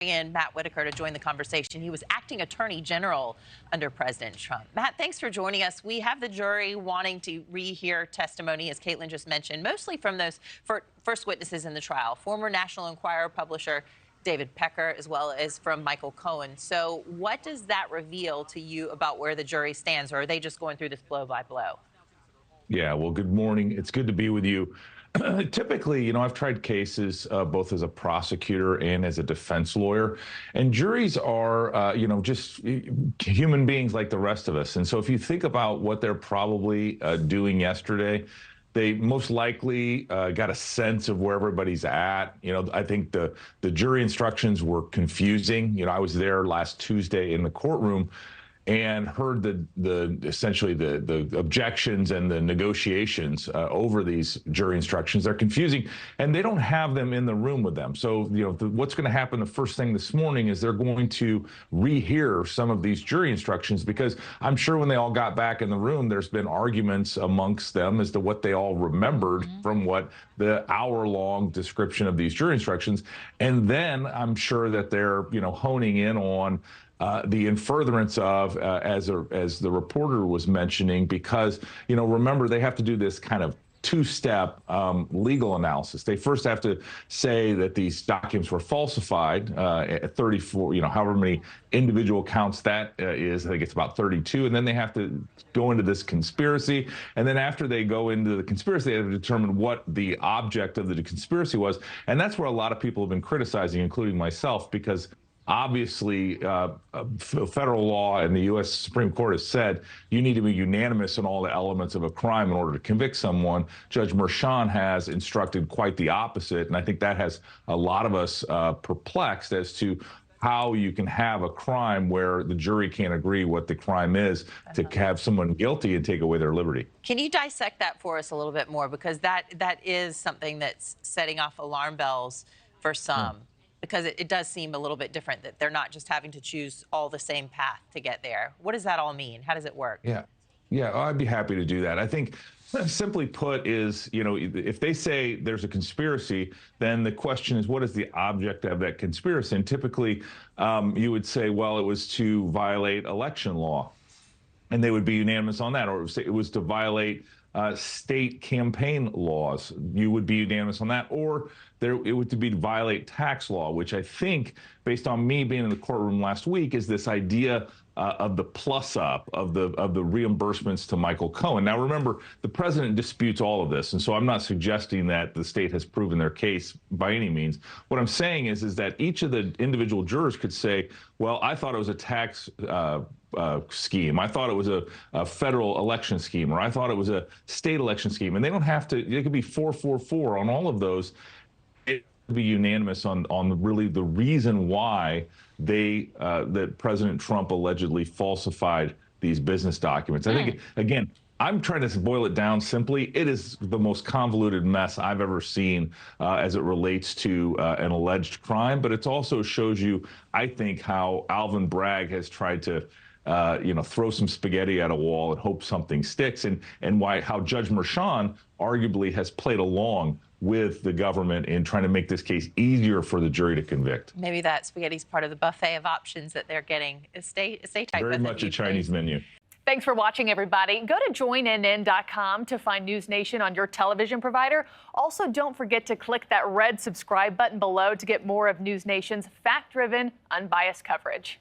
And Matt Whitaker to join the conversation. He was acting attorney general under President Trump. Matt, thanks for joining us. We have the jury wanting to rehear testimony, as Caitlin just mentioned, mostly from those first witnesses in the trial, former National Enquirer publisher David Pecker, as well as from Michael Cohen. So what does that reveal to you about where the jury stands, or are they just going through this blow by blow? Yeah, well, good morning. It's good to be with you. Typically, I've tried cases both as a prosecutor and as a defense lawyer, and juries are, just human beings like the rest of us. And so if you think about what they're probably doing yesterday, they most likely got a sense of where everybody's at. I think the jury instructions were confusing. I was there last Tuesday in the courtroom and heard essentially the objections and the negotiations over these jury instructions. They're confusing, and they don't have them in the room with them. So, what's going to happen the first thing this morning is they're going to rehear some of these jury instructions, because I'm sure when they all got back in the room, there's been arguments amongst them as to what they all remembered from what the hour-long description of these jury instructions. And then I'm sure that they're, honing in on the in furtherance of, as the reporter was mentioning, because, remember, they have to do this kind of two-step legal analysis. They first have to say that these documents were falsified at 34, however many individual counts that is. I think it's about 32. And then they have to go into this conspiracy. And then after they go into the conspiracy, they have to determine what the object of the conspiracy was. And that's where a lot of people have been criticizing, including myself, because obviously, federal law and the U.S. Supreme Court has said you need to be unanimous on all the elements of a crime in order to convict someone. Judge Merchan has instructed quite the opposite, and I think that has a lot of us perplexed as to how you can have a crime where the jury can't agree what the crime is to have someone guilty and take away their liberty. Can you dissect that for us a little bit more? Because that is something that's setting off alarm bells for some. Because it does seem a little bit different, that they're not just having to choose all the same path to get there. What does that all mean? How does it work? Yeah, I'd be happy to do that. I think simply put is, if they say there's a conspiracy, then the question is, what is the object of that conspiracy? And typically you would say, well, it was to violate election law, and they would be unanimous on that. Or it was to violate state campaign laws. You would be unanimous on that. Or it would be to violate tax law, which I think, based on me being in the courtroom last week, is this idea of the plus up of the reimbursements to Michael Cohen. Now, remember, the president disputes all of this, and so I'm not suggesting that the state has proven their case by any means. What I'm saying is that each of the individual jurors could say, well, I thought it was a tax scheme. I thought it was a federal election scheme, or I thought it was a state election scheme. And they don't have to, it could be 4-4-4 on all of those. It could be unanimous on really the reason why that President Trump allegedly falsified these business documents. I think, again, I'm trying to boil it down simply. It is the most convoluted mess I've ever seen as it relates to an alleged crime. But it also shows you, I think, how Alvin Bragg has tried to throw some spaghetti at a wall and hope something sticks, and how Judge Merchan arguably has played along with the government in trying to make this case easier for the jury to convict. Maybe that spaghetti's part of the buffet of options that they're getting. Stay tight. Very much a Chinese menu. Thanks for watching, everybody. Go to joinnn.com to find NewsNation on your television provider. Also, don't forget to click that red subscribe button below to get more of NewsNation's fact-driven, unbiased coverage.